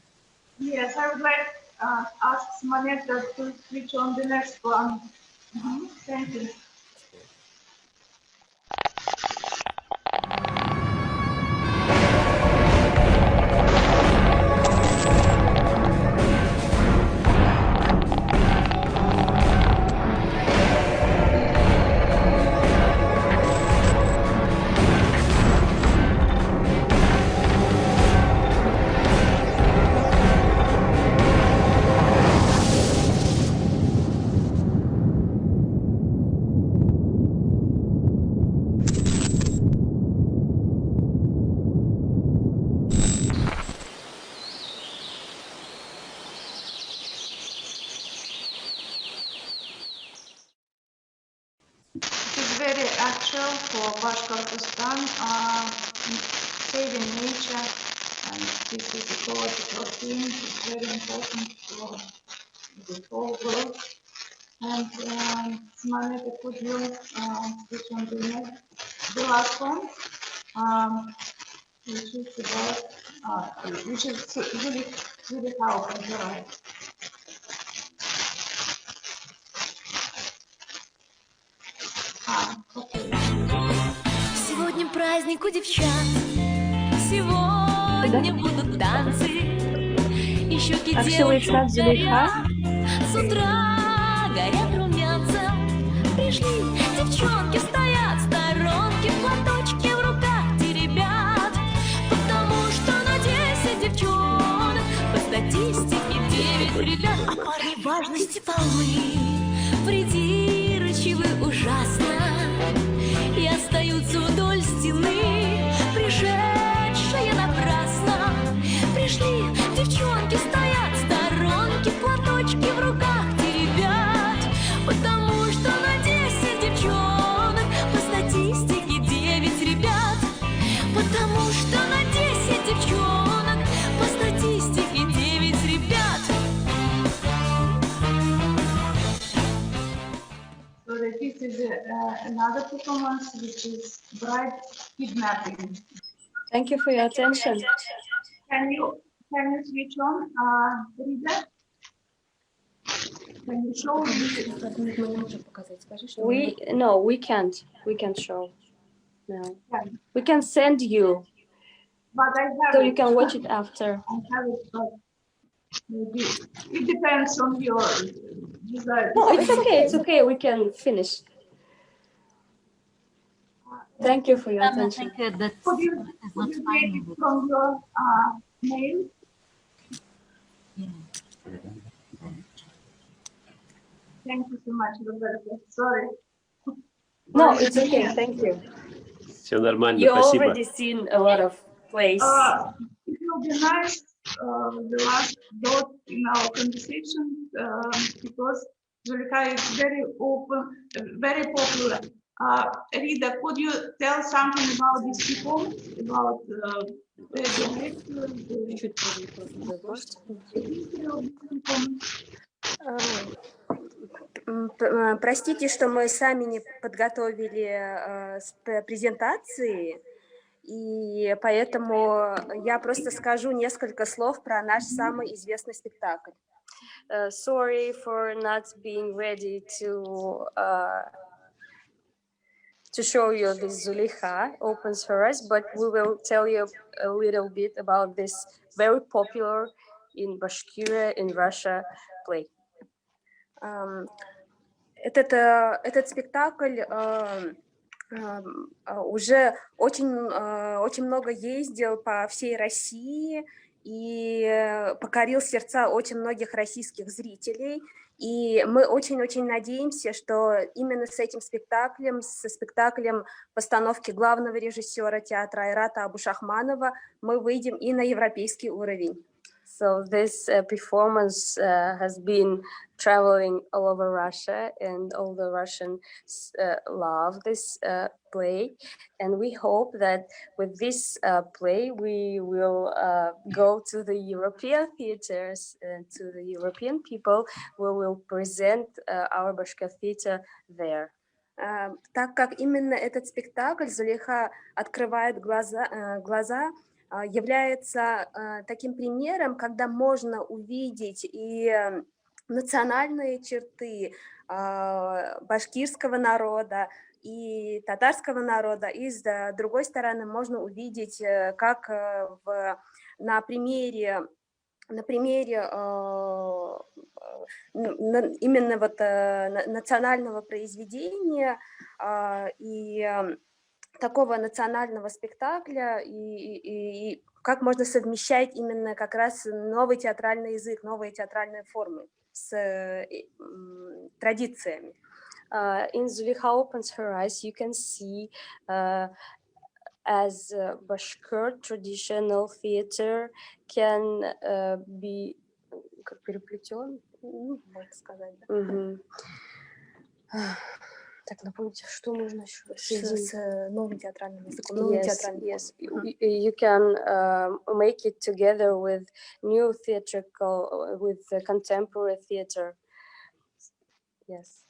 Yes, I would like ask Simonetta to switch on the next one. Thank you. Very actual for Bashkortostan, saving nature, and this is ecological theme. It's very important for the whole world. And Simonetta, could you switch on the last one, which is about, which is really powerful, right? Сегодня праздник у девчат, сегодня будут танцы, и щеки девушек горят, с утра горят румянцем. Пришли девчонки, стоят в сторонке, платочки в руках теребят, потому что на 10 девчонок по статистике 9 ребят. А парни важности полны, придирчивы ужасно, и остаются вдоль стены, пришедшие напрасно. Пришли девчонки, стоят в сторонке, платочки в руках теребят, потому что на 10 девчонок по статистике 9 ребят, потому что на 10 девчонок по статистике 9 ребят. So that this is another performance, which is bride kidnapping. Thank you for your attention. Can you switch on, Rida? Can you show me? We can't. We can't show. No. We can send you. But I have so it. You can watch it after. I have it, but maybe it depends on your desire. No, it's okay. It's okay. We can finish. Thank you for your attention. Could you take it from your mail? Thank you so much, Roberta. Sorry. No, it's okay. Thank you. Все нормально, You спасибо. already seen a lot of plays. It will be nice, the last dot in our conversation, because Zulika is very open, very popular. Rida, could you tell something about these people, about the director, Простите, что мы сами не подготовили презентации, и поэтому я просто скажу несколько слов про наш самый известный спектакль. Sorry for not being ready to show you this Zulikha opens for us, but we will tell you a little bit about this very popular in Bashkiria, in Russia play. Этот спектакль уже очень много ездил по всей России и покорил сердца очень многих российских зрителей. И мы очень-очень надеемся, что именно с этим спектаклем, со спектаклем постановки главного режиссера театра Айрата Абушахманова, мы выйдем и на европейский уровень. So this performance has been traveling all over Russia, and all the Russians love this play. And we hope that with this play, we will go to the European theaters and to the European people. We will present our Bashkir theater there. Так как именно этот спектакль Зулейха открывает глаза является таким примером, когда можно увидеть и национальные черты башкирского народа и татарского народа, и с другой стороны можно увидеть, как на примере именно вот национального произведения и такого национального спектакля, и как можно совмещать именно как раз новый театральный язык, новые театральные формы с традициями. In Zuleyxa opens her eyes, you can see as Bashkir traditional theater can be переплетен, можно сказать. Так, напомните, что можно еще с новым театральным языком, новым театральным You can make it together with new theatrical, with contemporary theater. Yes.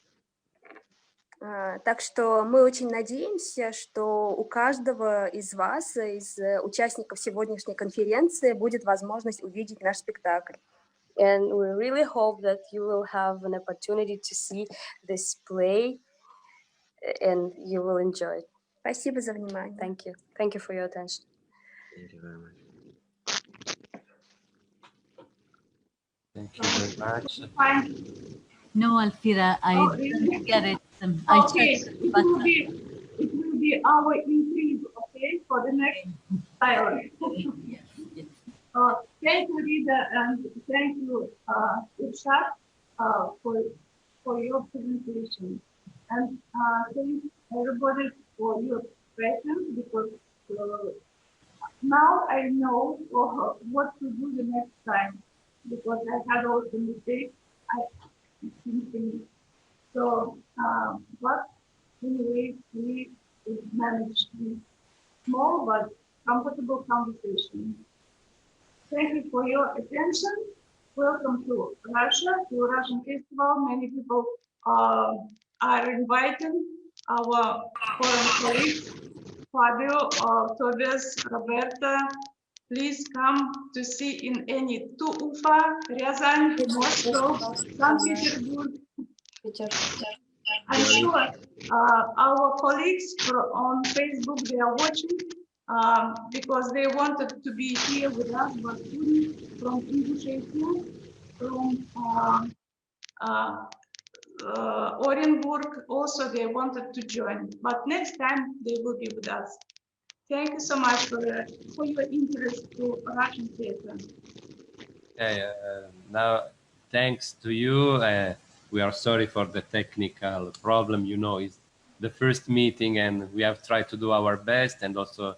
Так что мы очень надеемся, что у каждого из вас, из участников сегодняшней конференции, будет возможность увидеть наш спектакль. And we really hope that you will have an opportunity to see this play and you will enjoy it. Спасибо за внимание. Thank you. Thank you for your attention. Thank you very much. Thank you very much. No, Alfira, I didn't get it. Okay, it will be our increase, okay, for the next dialogue. Yes, yes. Thank you, Rita, and thank you, Irshad, for your presentation. And thank everybody for your presence, because now I know what to do the next time, because I had also mistakes. So, but anyway, we managed this small but comfortable conversation. Thank you for your attention. Welcome to Russia, to Russian Festival. Many people are inviting our foreign colleagues, Fabio, Tobias, Roberta. Please come to see in any to Ufa, Ryazan, Moscow, St. Petersburg. I'm sure our colleagues on Facebook, they are watching because they wanted to be here with us, but from Ingushetia, from Orenburg, also they wanted to join, but next time they will be with us. Thank you so much for your interest to Russian theater. Now, thanks to you. We are sorry for the technical problem. You know, it's the first meeting, and we have tried to do our best. And also,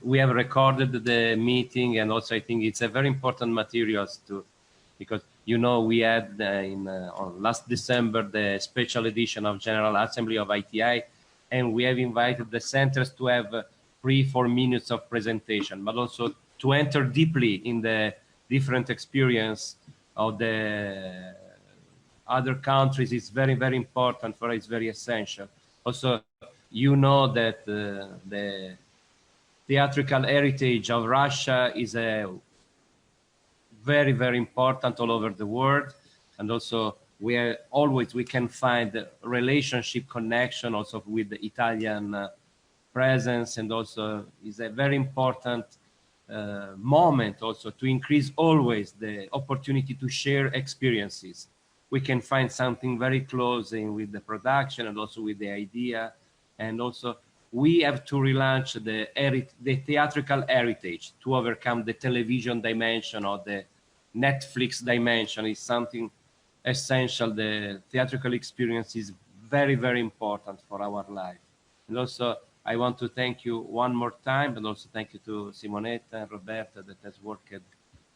we have recorded the meeting, and also I think it's a very important materials to, because you know we had on last December the special edition of General Assembly of ITI, and we have invited the centers to have 3-4 minutes of presentation, but also to enter deeply in the different experience of the other countries. Is very, very important for us. It's very essential. Also, you know that the theatrical heritage of Russia is a very, very important all over the world, and also we can find the relationship connection also with the Italian presence, and also is a very important moment also to increase always the opportunity to share experiences. We can find something very close in with the production and also with the idea, and also we have to relaunch the theatrical heritage to overcome the television dimension or the Netflix dimension. Is something essential. The theatrical experience is very, very important for our life. And also I want to thank you one more time, and also thank you to Simonetta and Roberta that has worked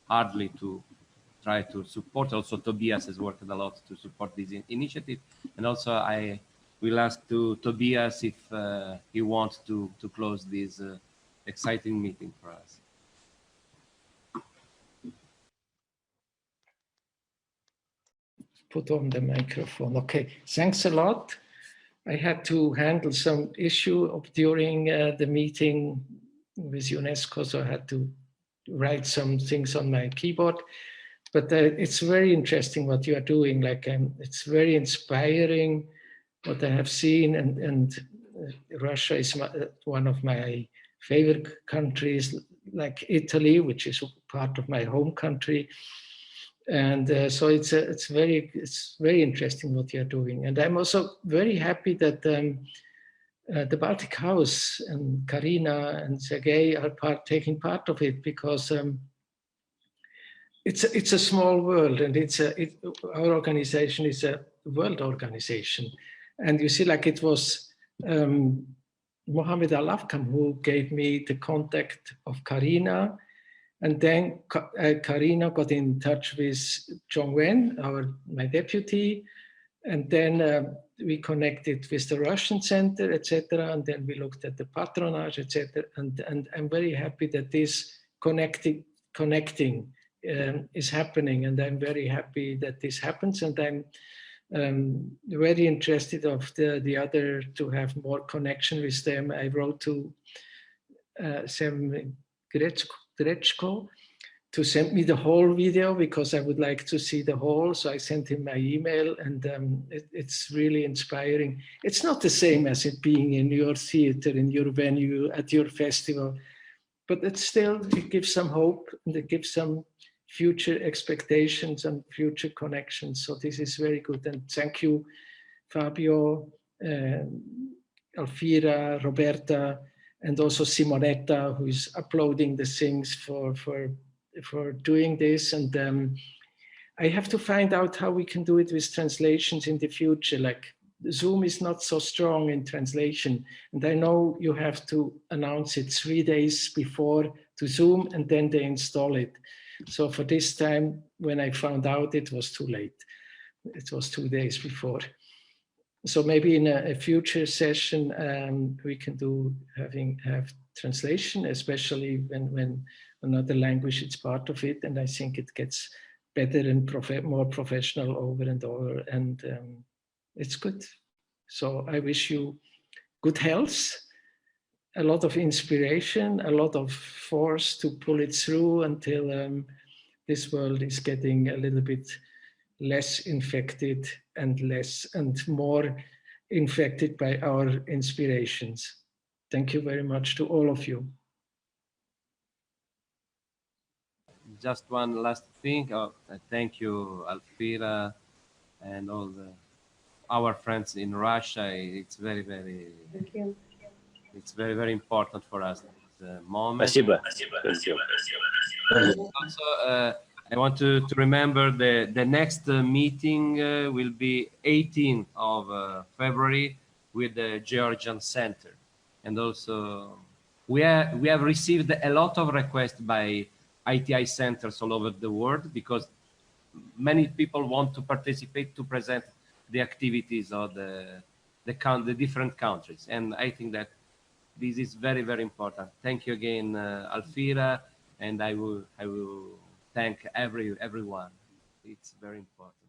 hardly to try to support. Also Tobias has worked a lot to support this initiative. And also I will ask to Tobias if he wants to close this exciting meeting for us. Put on the microphone. Okay, thanks a lot. I had to handle some issue during the meeting with UNESCO, so I had to write some things on my keyboard. But it's very interesting what you are doing. Like, it's very inspiring what I have seen, and Russia is one of my favorite countries, like Italy, which is part of my home country. And so it's very interesting what you're doing. And I'm also very happy that the Baltic House and Karina and Sergei are taking part of it, because it's a small world, and our organization is a world organization. And you see, like, it was Mohammed Al-Afkam who gave me the contact of Karina, and then Karina got in touch with Zhong Wen, my deputy, and then we connected with the Russian Center, etc. And then we looked at the patronage, etc. And I'm very happy that this connecting is happening, and I'm very happy that this happens. And I'm very interested of the other to have more connection with them. I wrote to Sam Grechko to send me the whole video, because I would like to see the whole. So I sent him my email, and it's really inspiring. It's not the same as it being in your theater, in your venue, at your festival, but it gives some hope, and it gives some future expectations and future connections. So this is very good. And thank you, Fabio, Alfira, Roberta, and also Simonetta, who is uploading the things for doing this. And I have to find out how we can do it with translations in the future. Like, Zoom is not so strong in translation, and I know you have to announce it 3 days before to Zoom, and then they install it. So for this time, when I found out, it was too late. It was 2 days before. So maybe in a future session, we can have translation, especially when another language is part of it. And I think it gets better and more professional over and over. And it's good. So I wish you good health, a lot of inspiration, a lot of force to pull it through until this world is getting a little bit less infected and more infected by our inspirations. Thank you very much to all of you. Just one last thing. Thank you, Alfira, and all our friends in Russia. It's very, very. Thank you. It's very, very important for us at the moment. Спасибо. Also, I want to remember the next meeting will be 18th of February with the Georgian Center. And also, we have received a lot of requests by ITI centers all over the world, because many people want to participate to present the activities of the different countries. And I think that this is very, very important. Thank you again, Alfira, and I will thank everyone. It's very important.